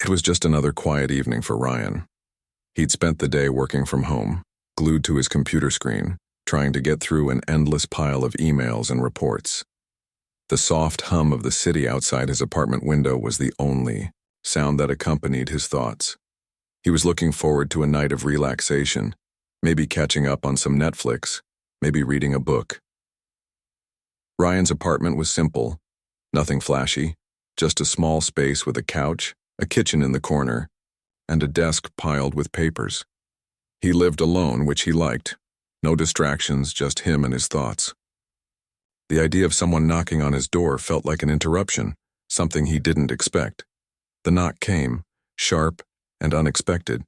It was just another quiet evening for Ryan. He'd spent the day working from home, glued to his computer screen, trying to get through an endless pile of emails and reports. The soft hum of the city outside his apartment window was the only sound that accompanied his thoughts. He was looking forward to a night of relaxation, maybe catching up on some Netflix, maybe reading a book. Ryan's apartment was simple, nothing flashy, just a small space with a couch, a kitchen in the corner, and a desk piled with papers. He lived alone, which he liked. No distractions, just him and his thoughts. The idea of someone knocking on his door felt like an interruption, something he didn't expect. The knock came, sharp and unexpected.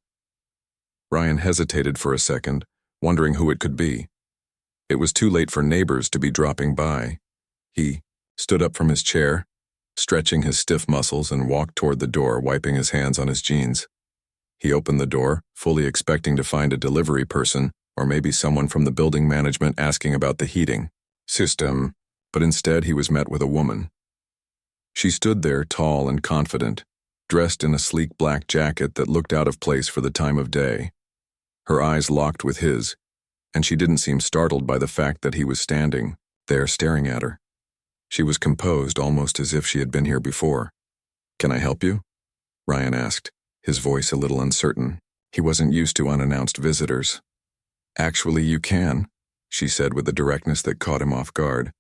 Ryan hesitated for a second, wondering who it could be. It was too late for neighbors to be dropping by. He stood up from his chair, stretching his stiff muscles, and walked toward the door, wiping his hands on his jeans. He opened the door, fully expecting to find a delivery person, or maybe someone from the building management asking about the heating system, but instead he was met with a woman. She stood there, tall and confident, dressed in a sleek black jacket that looked out of place for the time of day. Her eyes locked with his, and she didn't seem startled by the fact that he was standing there staring at her. She was composed, almost as if she had been here before. "Can I help you?" Ryan asked, his voice a little uncertain. He wasn't used to unannounced visitors. "Actually, you can," she said with a directness that caught him off guard.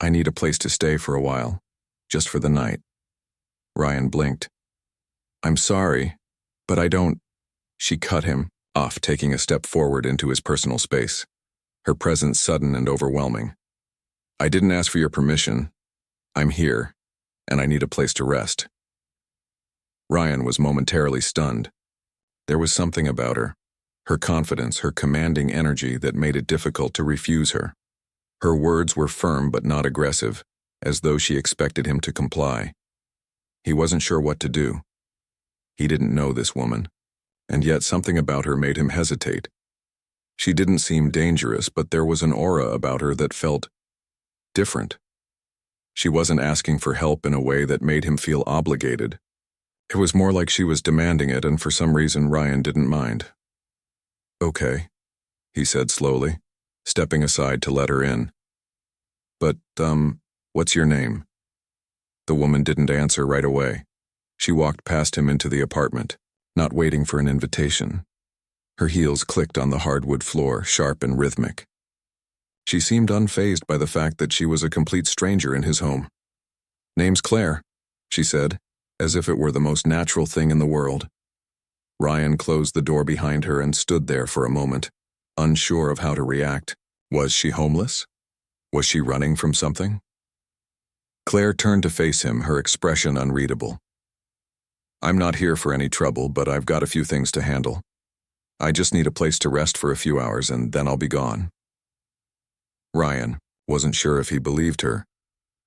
"I need a place to stay for a while, just for the night." Ryan blinked. "I'm sorry, but I don't—" She cut him off, taking a step forward into his personal space, her presence sudden and overwhelming. "I didn't ask for your permission. I'm here, and I need a place to rest." Ryan was momentarily stunned. There was something about her confidence, her commanding energy that made it difficult to refuse her. Her words were firm but not aggressive, as though she expected him to comply. He wasn't sure what to do. He didn't know this woman, and yet something about her made him hesitate. She didn't seem dangerous, but there was an aura about her that felt different. She wasn't asking for help in a way that made him feel obligated. It was more like she was demanding it, and for some reason Ryan didn't mind. "Okay," he said slowly, stepping aside to let her in. "But, what's your name?" The woman didn't answer right away. She walked past him into the apartment, not waiting for an invitation. Her heels clicked on the hardwood floor, sharp and rhythmic. She seemed unfazed by the fact that she was a complete stranger in his home. "Name's Claire," she said, as if it were the most natural thing in the world. Ryan closed the door behind her and stood there for a moment, unsure of how to react. Was she homeless? Was she running from something? Claire turned to face him, her expression unreadable. "I'm not here for any trouble, but I've got a few things to handle. I just need a place to rest for a few hours, and then I'll be gone." Ryan wasn't sure if he believed her,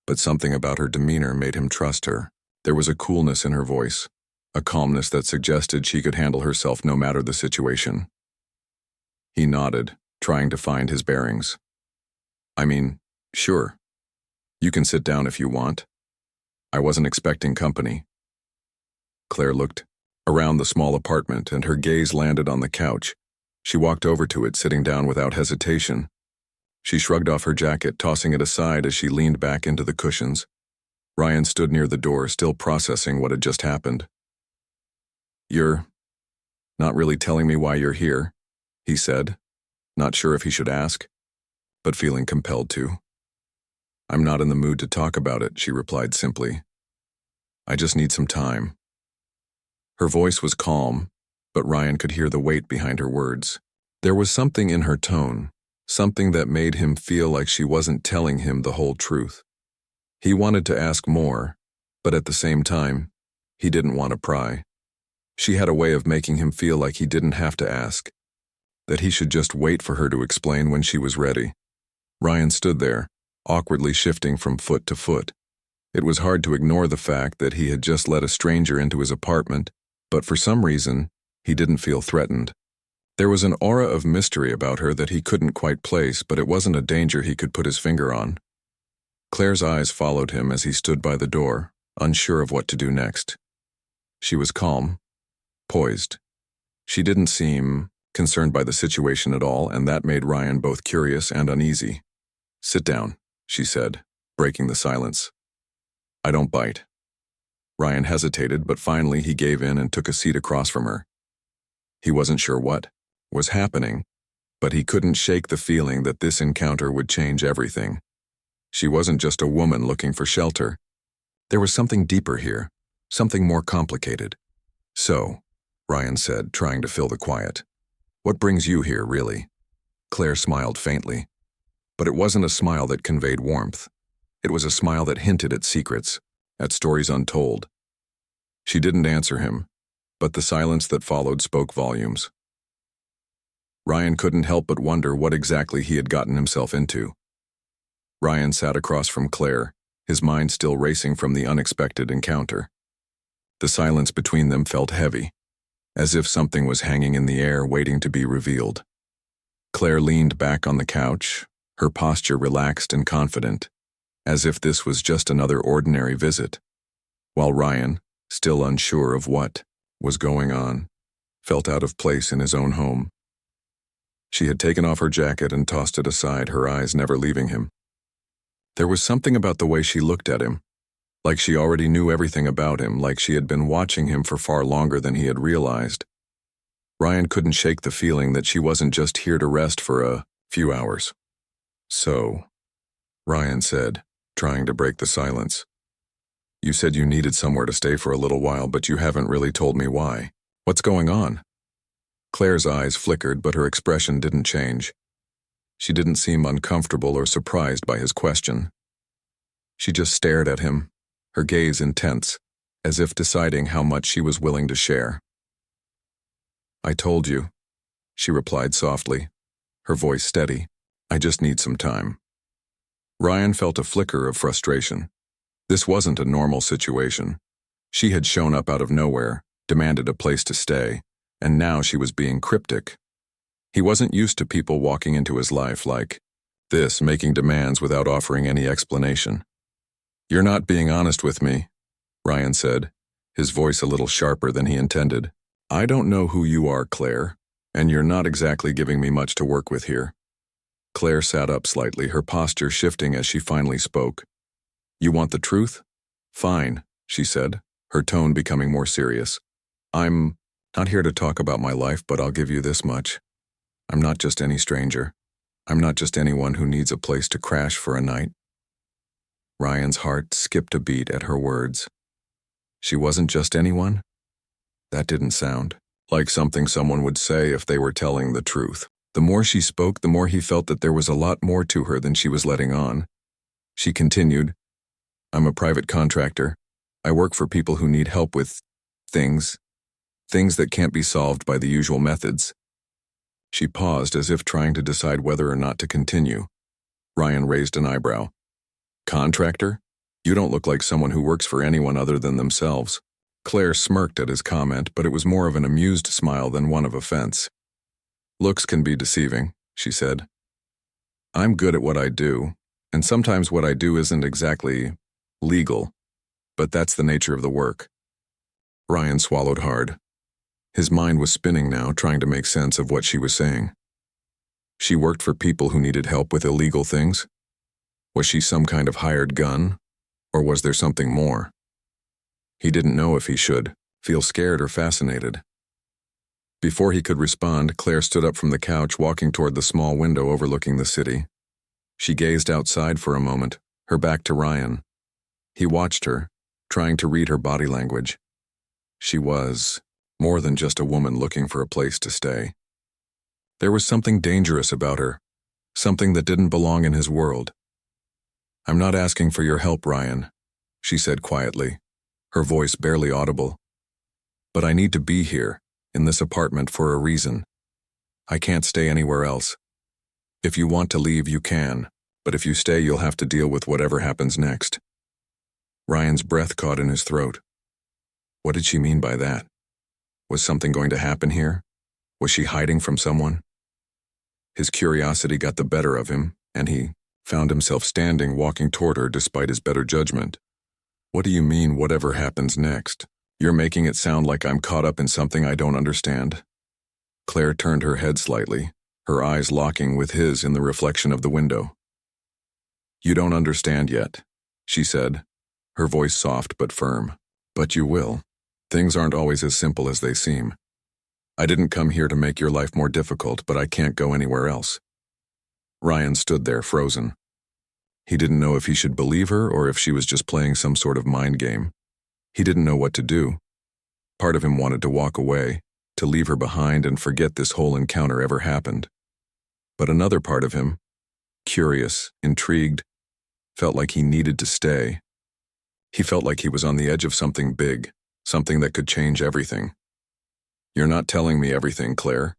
but something about her demeanor made him trust her. There was a coolness in her voice, a calmness that suggested she could handle herself no matter the situation. He nodded, trying to find his bearings. "I mean, sure. You can sit down if you want. I wasn't expecting company." Claire looked around the small apartment, and her gaze landed on the couch. She walked over to it, sitting down without hesitation. She shrugged off her jacket, tossing it aside as she leaned back into the cushions. Ryan stood near the door, still processing what had just happened. "You're not really telling me why you're here," he said, not sure if he should ask, but feeling compelled to. "I'm not in the mood to talk about it," she replied simply. "I just need some time." Her voice was calm, but Ryan could hear the weight behind her words. There was something in her tone, something that made him feel like she wasn't telling him the whole truth. He wanted to ask more, but at the same time, he didn't want to pry. She had a way of making him feel like he didn't have to ask, that he should just wait for her to explain when she was ready. Ryan stood there, awkwardly shifting from foot to foot. It was hard to ignore the fact that he had just let a stranger into his apartment, but for some reason, he didn't feel threatened. There was an aura of mystery about her that he couldn't quite place, but it wasn't a danger he could put his finger on. Claire's eyes followed him as he stood by the door, unsure of what to do next. She was calm, poised. She didn't seem concerned by the situation at all, and that made Ryan both curious and uneasy. "Sit down," she said, breaking the silence. "I don't bite." Ryan hesitated, but finally he gave in and took a seat across from her. He wasn't sure what was happening, but he couldn't shake the feeling that this encounter would change everything. She wasn't just a woman looking for shelter. There was something deeper here, something more complicated. "So," Ryan said, trying to fill the quiet, "what brings you here, really?" Claire smiled faintly. But it wasn't a smile that conveyed warmth. It was a smile that hinted at secrets, at stories untold. She didn't answer him, but the silence that followed spoke volumes. Ryan couldn't help but wonder what exactly he had gotten himself into. Ryan sat across from Claire, his mind still racing from the unexpected encounter. The silence between them felt heavy, as if something was hanging in the air waiting to be revealed. Claire leaned back on the couch, her posture relaxed and confident, as if this was just another ordinary visit, while Ryan, still unsure of what was going on, felt out of place in his own home. She had taken off her jacket and tossed it aside, her eyes never leaving him. There was something about the way she looked at him, like she already knew everything about him, like she had been watching him for far longer than he had realized. Ryan couldn't shake the feeling that she wasn't just here to rest for a few hours. "So," Ryan said, trying to break the silence, "you said you needed somewhere to stay for a little while, but you haven't really told me why. What's going on?" Claire's eyes flickered, but her expression didn't change. She didn't seem uncomfortable or surprised by his question. She just stared at him, her gaze intense, as if deciding how much she was willing to share. "I told you," she replied softly, her voice steady. "I just need some time." Ryan felt a flicker of frustration. This wasn't a normal situation. She had shown up out of nowhere, demanded a place to stay, and now she was being cryptic. He wasn't used to people walking into his life like this, making demands without offering any explanation. "You're not being honest with me," Ryan said, his voice a little sharper than he intended. "I don't know who you are, Claire, and you're not exactly giving me much to work with here." Claire sat up slightly, her posture shifting as she finally spoke. "You want the truth? Fine," she said, her tone becoming more serious. "I'm not here to talk about my life, but I'll give you this much. I'm not just any stranger. I'm not just anyone who needs a place to crash for a night." Ryan's heart skipped a beat at her words. She wasn't just anyone? That didn't sound like something someone would say if they were telling the truth. The more she spoke, the more he felt that there was a lot more to her than she was letting on. She continued, "I'm a private contractor. I work for people who need help with things that can't be solved by the usual methods." She paused as if trying to decide whether or not to continue. Ryan raised an eyebrow. "Contractor? You don't look like someone who works for anyone other than themselves." Claire smirked at his comment, but it was more of an amused smile than one of offense. "Looks can be deceiving," she said. "I'm good at what I do, and sometimes what I do isn't exactly legal, but that's the nature of the work." Ryan swallowed hard. His mind was spinning now, trying to make sense of what she was saying. She worked for people who needed help with illegal things? Was she some kind of hired gun, or was there something more? He didn't know if he should feel scared or fascinated. Before he could respond, Claire stood up from the couch, walking toward the small window overlooking the city. She gazed outside for a moment, her back to Ryan. He watched her, trying to read her body language. She was more than just a woman looking for a place to stay. There was something dangerous about her, something that didn't belong in his world. "I'm not asking for your help, Ryan," she said quietly, her voice barely audible. "But I need to be here, in this apartment, for a reason. I can't stay anywhere else. If you want to leave, you can, but if you stay, you'll have to deal with whatever happens next." Ryan's breath caught in his throat. What did she mean by that? Was something going to happen here? Was she hiding from someone? His curiosity got the better of him, and he found himself standing, walking toward her despite his better judgment. "What do you mean, whatever happens next? You're making it sound like I'm caught up in something I don't understand. Claire turned her head slightly, her eyes locking with his in the reflection of the window. You don't understand yet, she said, her voice soft but firm. But you will. Things aren't always as simple as they seem. I didn't come here to make your life more difficult, but I can't go anywhere else. Ryan stood there, frozen. He didn't know if he should believe her or if she was just playing some sort of mind game. He didn't know what to do. Part of him wanted to walk away, to leave her behind and forget this whole encounter ever happened. But another part of him, curious, intrigued, felt like he needed to stay. He felt like he was on the edge of something big, something that could change everything. You're not telling me everything, Claire,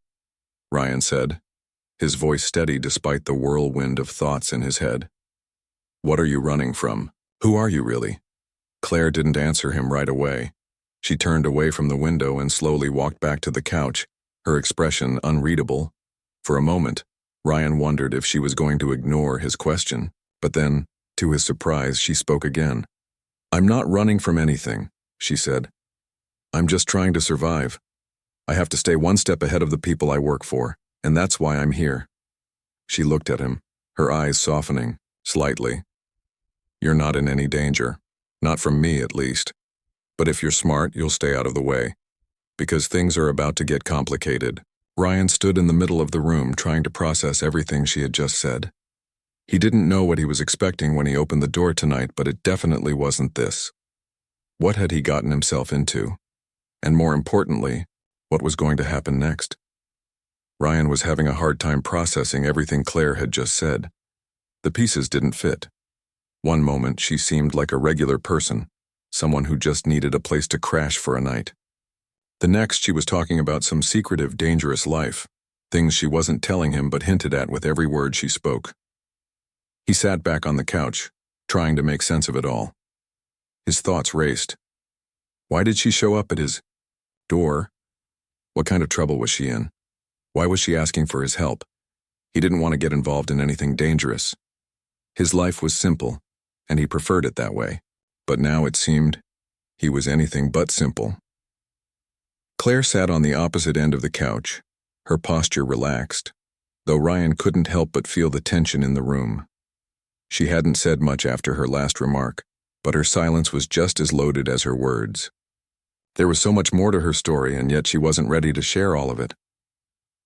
Ryan said, his voice steady despite the whirlwind of thoughts in his head. What are you running from? Who are you really? Claire didn't answer him right away. She turned away from the window and slowly walked back to the couch, her expression unreadable. For a moment, Ryan wondered if she was going to ignore his question, but then, to his surprise, she spoke again. I'm not running from anything, she said. I'm just trying to survive. I have to stay one step ahead of the people I work for, and that's why I'm here. She looked at him, her eyes softening, slightly. You're not in any danger. Not from me, at least. But if you're smart, you'll stay out of the way. Because things are about to get complicated. Ryan stood in the middle of the room trying to process everything she had just said. He didn't know what he was expecting when he opened the door tonight, but it definitely wasn't this. What had he gotten himself into? And more importantly, what was going to happen next? Ryan was having a hard time processing everything Claire had just said. The pieces didn't fit. One moment she seemed like a regular person, someone who just needed a place to crash for a night. The next she was talking about some secretive, dangerous life, things she wasn't telling him but hinted at with every word she spoke. He sat back on the couch, trying to make sense of it all. His thoughts raced. Why did she show up at his door? What kind of trouble was she in? Why was she asking for his help? He didn't want to get involved in anything dangerous. His life was simple, and he preferred it that way. But now it seemed he was anything but simple. Claire sat on the opposite end of the couch, her posture relaxed, though Ryan couldn't help but feel the tension in the room. She hadn't said much after her last remark, but her silence was just as loaded as her words. There was so much more to her story, and yet she wasn't ready to share all of it.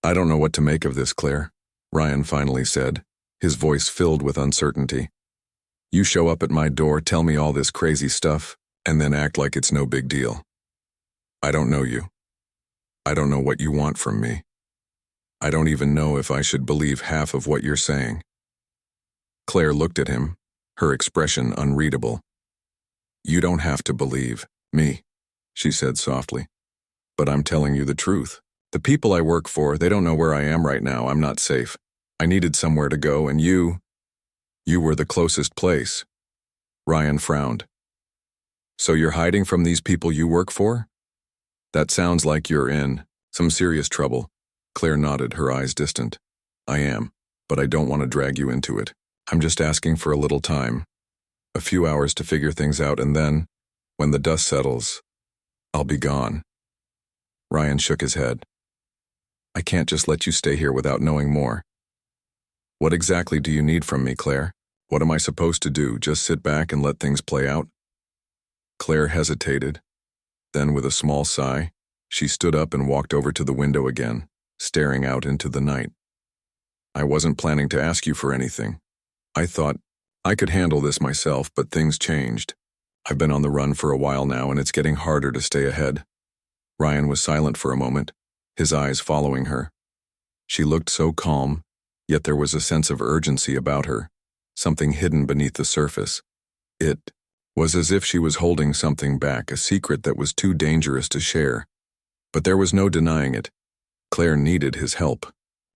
I don't know what to make of this, Claire, Ryan finally said, his voice filled with uncertainty. You show up at my door, tell me all this crazy stuff, and then act like it's no big deal. I don't know you. I don't know what you want from me. I don't even know if I should believe half of what you're saying. Claire looked at him, her expression unreadable. You don't have to believe me, she said softly. But I'm telling you the truth. The people I work for, they don't know where I am right now. I'm not safe. I needed somewhere to go, and you were the closest place. Ryan frowned. So you're hiding from these people you work for? That sounds like you're in some serious trouble. Claire nodded, her eyes distant. I am, but I don't want to drag you into it. I'm just asking for a little time, a few hours to figure things out, and then, when the dust settles, I'll be gone. Ryan shook his head. I can't just let you stay here without knowing more. What exactly do you need from me, Claire? What am I supposed to do, just sit back and let things play out? Claire hesitated. Then, with a small sigh, she stood up and walked over to the window again, staring out into the night. I wasn't planning to ask you for anything. I thought I could handle this myself, but things changed. I've been on the run for a while now, and it's getting harder to stay ahead. Ryan was silent for a moment, his eyes following her. She looked so calm, yet there was a sense of urgency about her, something hidden beneath the surface. It was as if she was holding something back, a secret that was too dangerous to share. But there was no denying it. Claire needed his help.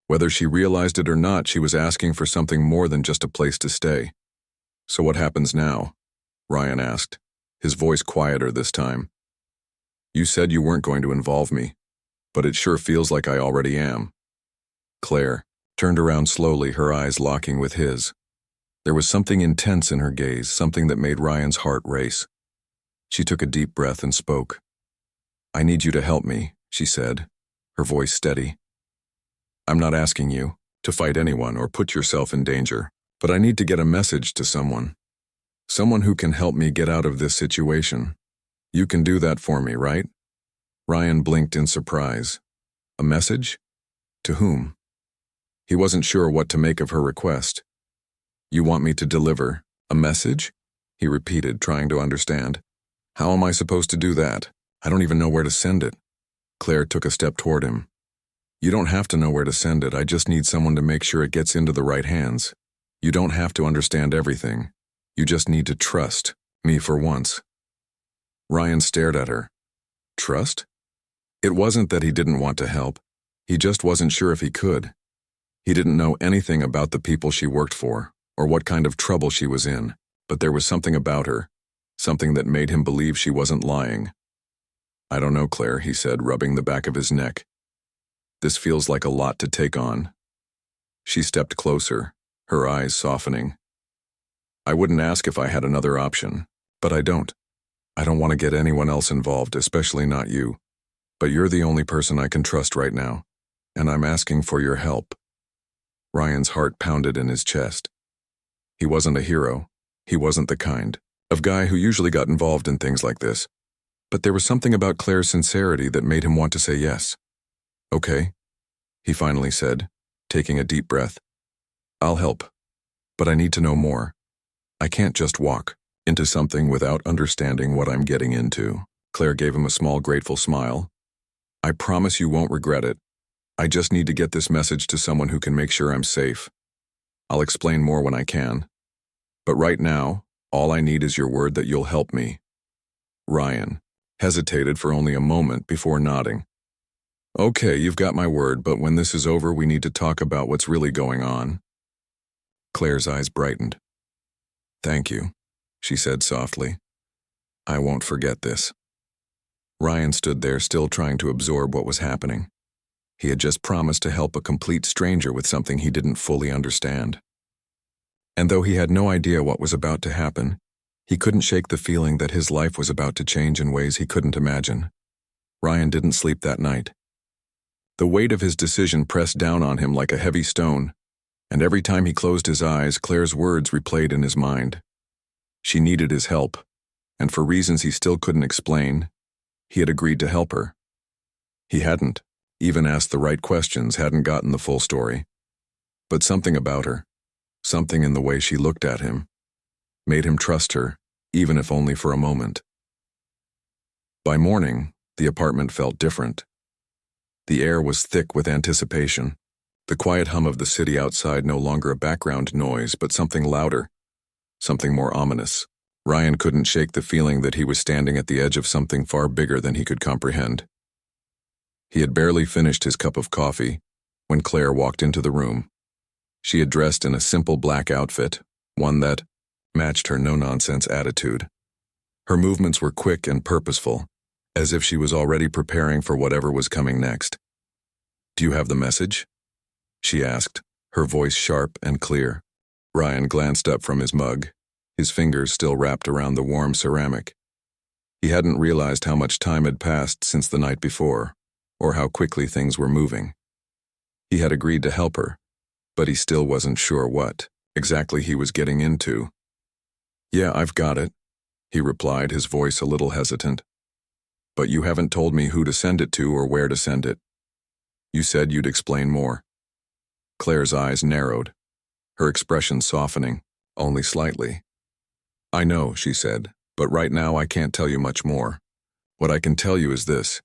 Whether she realized it or not, she was asking for something more than just a place to stay. So what happens now? Ryan asked, his voice quieter this time. You said you weren't going to involve me, but it sure feels like I already am. Claire turned around slowly, her eyes locking with his. There was something intense in her gaze, something that made Ryan's heart race. She took a deep breath and spoke. I need you to help me, she said, her voice steady. I'm not asking you to fight anyone or put yourself in danger, but I need to get a message to someone. Someone who can help me get out of this situation. You can do that for me, right? Ryan blinked in surprise. A message? To whom? He wasn't sure what to make of her request. You want me to deliver a message? He repeated, trying to understand. How am I supposed to do that? I don't even know where to send it. Claire took a step toward him. You don't have to know where to send it. I just need someone to make sure it gets into the right hands. You don't have to understand everything. You just need to trust me for once. Ryan stared at her. Trust? It wasn't that he didn't want to help. He just wasn't sure if he could. He didn't know anything about the people she worked for, or what kind of trouble she was in, but there was something about her, something that made him believe she wasn't lying. I don't know, Claire, he said, rubbing the back of his neck. This feels like a lot to take on. She stepped closer, her eyes softening. I wouldn't ask if I had another option, but I don't. I don't want to get anyone else involved, especially not you. But you're the only person I can trust right now, and I'm asking for your help. Ryan's heart pounded in his chest. He wasn't a hero. He wasn't the kind of guy who usually got involved in things like this. But there was something about Claire's sincerity that made him want to say yes. Okay, he finally said, taking a deep breath. I'll help, but I need to know more. I can't just walk into something without understanding what I'm getting into. Claire gave him a small, grateful smile. I promise you won't regret it. I just need to get this message to someone who can make sure I'm safe. I'll explain more when I can. But right now, all I need is your word that you'll help me. Ryan hesitated for only a moment before nodding. Okay, you've got my word, but when this is over, we need to talk about what's really going on. Claire's eyes brightened. Thank you, she said softly. I won't forget this. Ryan stood there still trying to absorb what was happening. He had just promised to help a complete stranger with something he didn't fully understand. And though he had no idea what was about to happen, he couldn't shake the feeling that his life was about to change in ways he couldn't imagine. Ryan didn't sleep that night. The weight of his decision pressed down on him like a heavy stone, and every time he closed his eyes, Claire's words replayed in his mind. She needed his help, and for reasons he still couldn't explain, he had agreed to help her. He hadn't even asked the right questions, hadn't gotten the full story. But something about her, something in the way she looked at him, made him trust her, even if only for a moment. By morning, the apartment felt different. The air was thick with anticipation. The quiet hum of the city outside no longer a background noise, but something louder, something more ominous. Ryan couldn't shake the feeling that he was standing at the edge of something far bigger than he could comprehend. He had barely finished his cup of coffee when Claire walked into the room. She had dressed in a simple black outfit, one that matched her no-nonsense attitude. Her movements were quick and purposeful, as if she was already preparing for whatever was coming next. Do you have the message? She asked, her voice sharp and clear. Ryan glanced up from his mug, his fingers still wrapped around the warm ceramic. He hadn't realized how much time had passed since the night before, or how quickly things were moving. He had agreed to help her, but he still wasn't sure what exactly he was getting into. Yeah, I've got it, he replied, his voice a little hesitant. But you haven't told me who to send it to or where to send it. You said you'd explain more. Claire's eyes narrowed, her expression softening, only slightly. I know, she said, but right now I can't tell you much more. What I can tell you is this.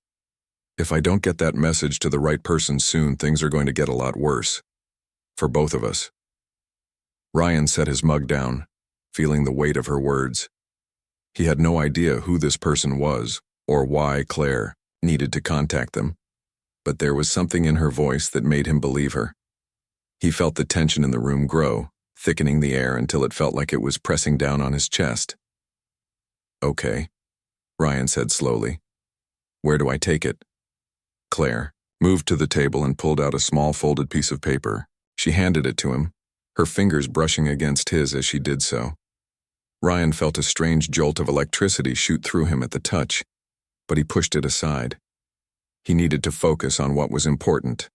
If I don't get that message to the right person soon, things are going to get a lot worse. For both of us. Ryan set his mug down, feeling the weight of her words. He had no idea who this person was, or why Claire needed to contact them, but there was something in her voice that made him believe her. He felt the tension in the room grow, thickening the air until it felt like it was pressing down on his chest. Okay, Ryan said slowly. Where do I take it? Claire moved to the table and pulled out a small folded piece of paper. She handed it to him, her fingers brushing against his as she did so. Ryan felt a strange jolt of electricity shoot through him at the touch. but he pushed it aside. He needed to focus on what was important.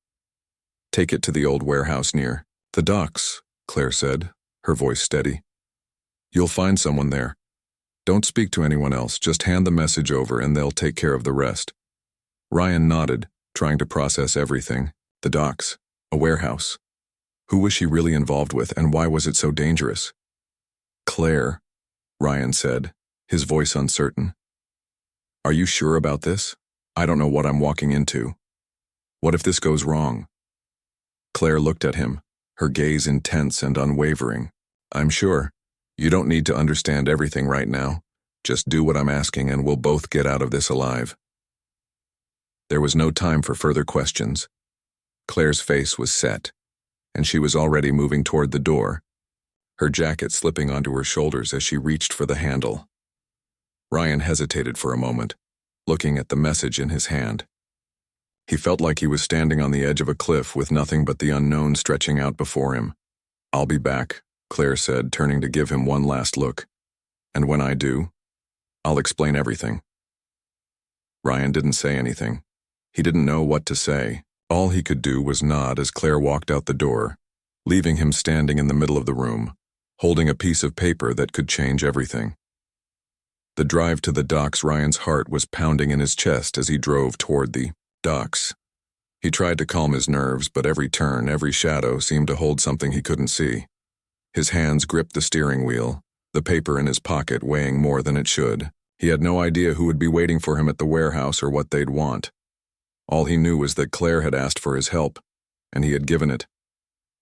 Take it to the old warehouse near the docks, Claire said, her voice steady. You'll find someone there. Don't speak to anyone else, just hand the message over and they'll take care of the rest. Ryan nodded, trying to process everything. The docks, a warehouse. Who was she really involved with, and why was it so dangerous? Claire, Ryan said, his voice uncertain. Are you sure about this? I don't know what I'm walking into. What if this goes wrong? Claire looked at him, her gaze intense and unwavering. I'm sure. You don't need to understand everything right now. Just do what I'm asking and we'll both get out of this alive. There was no time for further questions. Claire's face was set, and she was already moving toward the door, her jacket slipping onto her shoulders as she reached for the handle. Ryan hesitated for a moment, looking at the message in his hand. He felt like he was standing on the edge of a cliff with nothing but the unknown stretching out before him. I'll be back, Claire said, turning to give him one last look. And when I do, I'll explain everything. Ryan didn't say anything. He didn't know what to say. All he could do was nod as Claire walked out the door, leaving him standing in the middle of the room, holding a piece of paper that could change everything. The drive to the docks, Ryan's heart was pounding in his chest as he drove toward the docks. He tried to calm his nerves, but every turn, every shadow seemed to hold something he couldn't see. His hands gripped the steering wheel, the paper in his pocket weighing more than it should. He had no idea who would be waiting for him at the warehouse or what they'd want. All he knew was that Claire had asked for his help, and he had given it.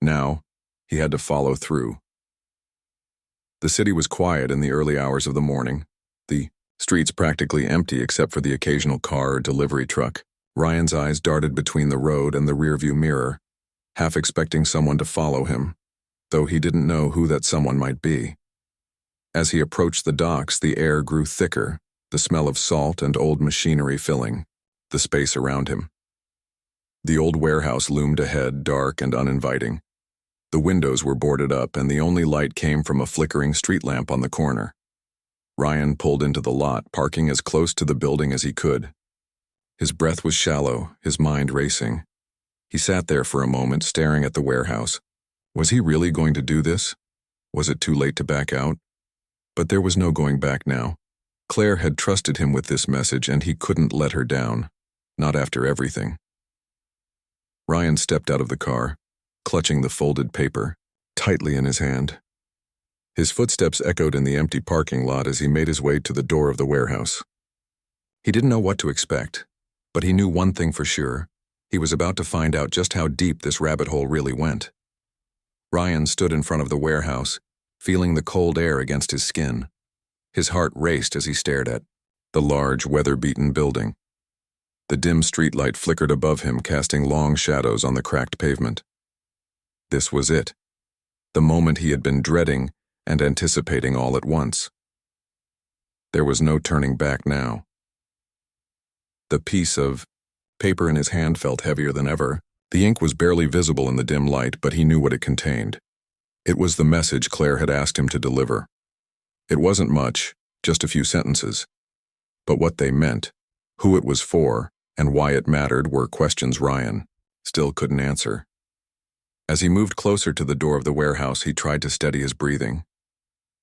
Now, he had to follow through. The city was quiet in the early hours of the morning, the streets practically empty except for the occasional car or delivery truck. Ryan's eyes darted between the road and the rearview mirror, half expecting someone to follow him, though he didn't know who that someone might be. As he approached the docks, the air grew thicker, the smell of salt and old machinery filling the space around him. The old warehouse loomed ahead, dark and uninviting. The windows were boarded up, and the only light came from a flickering street lamp on the corner. Ryan pulled into the lot, parking as close to the building as he could. His breath was shallow, his mind racing. He sat there for a moment, staring at the warehouse. Was he really going to do this? Was it too late to back out? But there was no going back now. Claire had trusted him with this message, and he couldn't let her down. Not after everything. Ryan stepped out of the car, clutching the folded paper tightly in his hand. His footsteps echoed in the empty parking lot as he made his way to the door of the warehouse. He didn't know what to expect, but he knew one thing for sure. He was about to find out just how deep this rabbit hole really went. Ryan stood in front of the warehouse, feeling the cold air against his skin. His heart raced as he stared at the large, weather-beaten building. The dim streetlight flickered above him, casting long shadows on the cracked pavement. This was it, the moment he had been dreading and anticipating all at once. There was no turning back now. The piece of paper in his hand felt heavier than ever. The ink was barely visible in the dim light, but he knew what it contained. It was the message Claire had asked him to deliver. It wasn't much, just a few sentences. But what they meant, who it was for, and why it mattered were questions Ryan still couldn't answer. As he moved closer to the door of the warehouse, he tried to steady his breathing.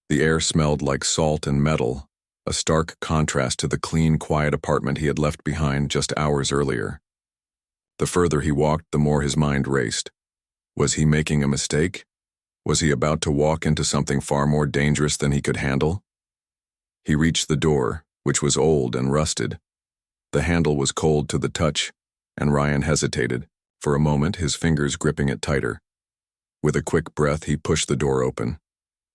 The air smelled like salt and metal, a stark contrast to the clean, quiet apartment he had left behind just hours earlier. The further he walked, the more his mind raced. Was he making a mistake? Was he about to walk into something far more dangerous than he could handle? He reached the door, which was old and rusted. The handle was cold to the touch, and Ryan hesitated, for a moment his fingers gripping it tighter. With a quick breath, he pushed the door open.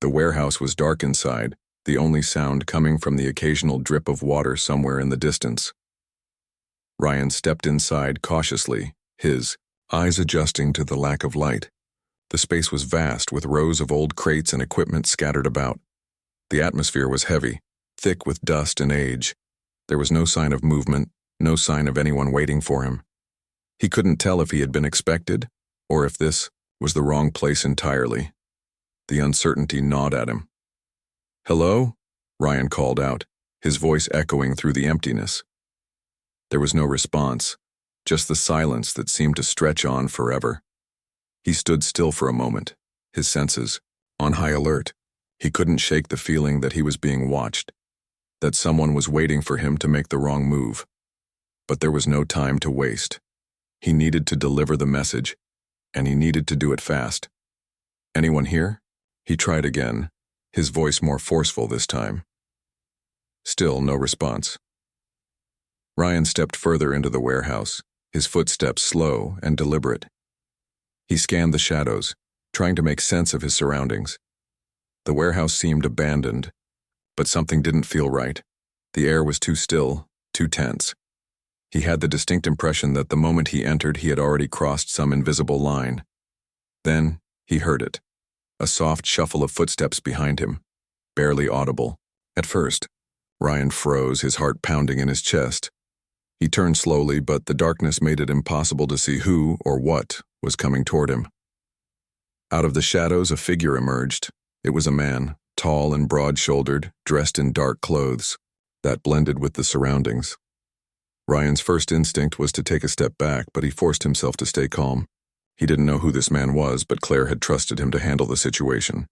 The warehouse was dark inside, the only sound coming from the occasional drip of water somewhere in the distance. Ryan stepped inside cautiously, his eyes adjusting to the lack of light. The space was vast, with rows of old crates and equipment scattered about. The atmosphere was heavy, thick with dust and age. There was no sign of movement, no sign of anyone waiting for him. He couldn't tell if he had been expected, or if this was the wrong place entirely. The uncertainty gnawed at him. "Hello?" Ryan called out, his voice echoing through the emptiness. There was no response, just the silence that seemed to stretch on forever. He stood still for a moment, his senses on high alert. He couldn't shake the feeling that he was being watched, that someone was waiting for him to make the wrong move. But there was no time to waste. He needed to deliver the message, and he needed to do it fast. "Anyone here?" He tried again, his voice more forceful this time. Still no response. Ryan stepped further into the warehouse, his footsteps slow and deliberate. He scanned the shadows, trying to make sense of his surroundings. The warehouse seemed abandoned, but something didn't feel right. The air was too still, too tense. He had the distinct impression that the moment he entered, he had already crossed some invisible line. Then he heard it, a soft shuffle of footsteps behind him, barely audible. At first, Ryan froze, his heart pounding in his chest. He turned slowly, but the darkness made it impossible to see who or what was coming toward him. Out of the shadows, a figure emerged. It was a man, tall and broad-shouldered, dressed in dark clothes that blended with the surroundings. Ryan's first instinct was to take a step back, but he forced himself to stay calm. He didn't know who this man was, but Claire had trusted him to handle the situation.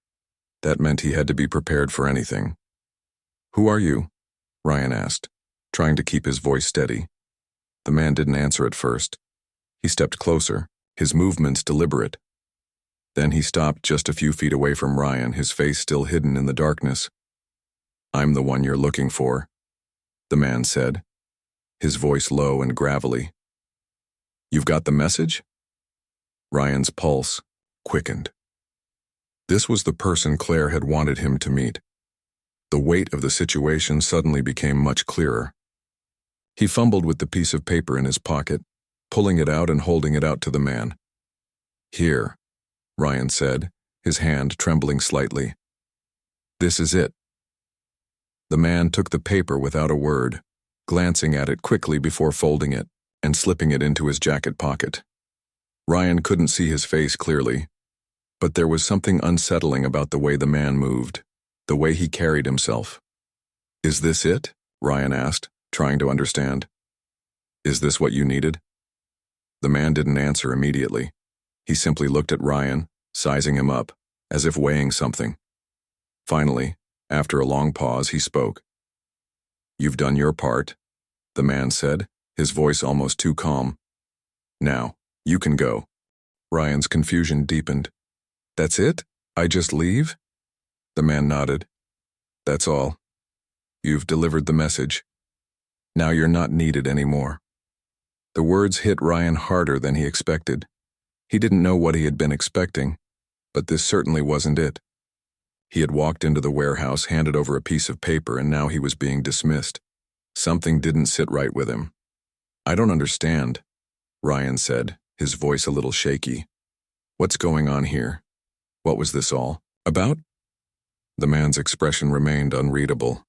That meant he had to be prepared for anything. "Who are you?" Ryan asked, trying to keep his voice steady. The man didn't answer at first. He stepped closer, his movements deliberate. Then he stopped just a few feet away from Ryan, his face still hidden in the darkness. "I'm the one you're looking for," the man said, his voice low and gravelly. "You've got the message?" Ryan's pulse quickened. This was the person Claire had wanted him to meet. The weight of the situation suddenly became much clearer. He fumbled with the piece of paper in his pocket, pulling it out and holding it out to the man. "Here," Ryan said, his hand trembling slightly. "This is it." The man took the paper without a word, glancing at it quickly before folding it and slipping it into his jacket pocket. Ryan couldn't see his face clearly, but there was something unsettling about the way the man moved, the way he carried himself. "Is this it?" Ryan asked, trying to understand. "Is this what you needed?" The man didn't answer immediately. He simply looked at Ryan, sizing him up, as if weighing something. Finally, after a long pause, he spoke. "You've done your part," the man said, his voice almost too calm. "Now, you can go." Ryan's confusion deepened. "That's it? I just leave?" The man nodded. "That's all. You've delivered the message. Now you're not needed anymore." The words hit Ryan harder than he expected. He didn't know what he had been expecting, but this certainly wasn't it. He had walked into the warehouse, handed over a piece of paper, and now he was being dismissed. Something didn't sit right with him. "I don't understand," Ryan said, his voice a little shaky. "What's going on here? What was this all about?" The man's expression remained unreadable.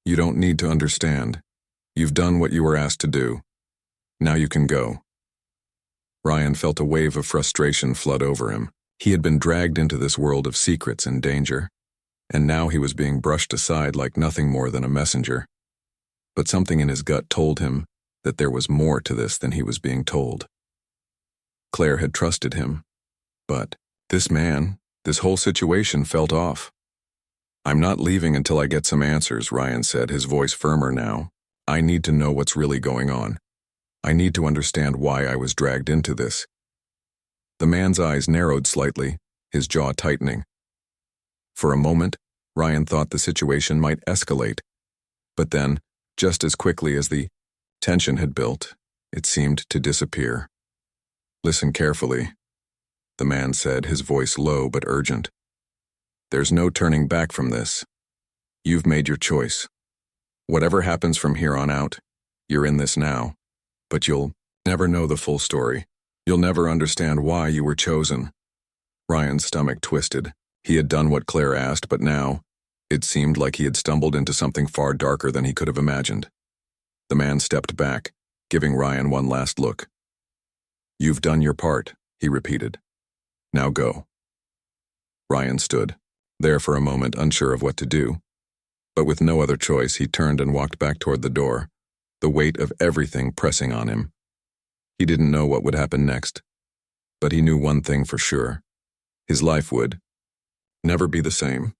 "You don't need to understand. You've done what you were asked to do. Now you can go." Ryan felt a wave of frustration flood over him. He had been dragged into this world of secrets and danger, and now he was being brushed aside like nothing more than a messenger. But something in his gut told him that there was more to this than he was being told. Claire had trusted him, but this man, this whole situation felt off. "I'm not leaving until I get some answers," Ryan said, his voice firmer now. "I need to know what's really going on. I need to understand why I was dragged into this." The man's eyes narrowed slightly, his jaw tightening. For a moment, Ryan thought the situation might escalate, but then, just as quickly as the tension had built, it seemed to disappear. "Listen carefully," the man said, his voice low but urgent. "There's no turning back from this. You've made your choice. Whatever happens from here on out, you're in this now, but you'll never know the full story. You'll never understand why you were chosen." Ryan's stomach twisted. He had done what Claire asked, but now, it seemed like he had stumbled into something far darker than he could have imagined. The man stepped back, giving Ryan one last look. "You've done your part," he repeated. "Now go." Ryan stood, there for a moment unsure of what to do, but with no other choice he turned and walked back toward the door, the weight of everything pressing on him. He didn't know what would happen next, but he knew one thing for sure. His life would never be the same.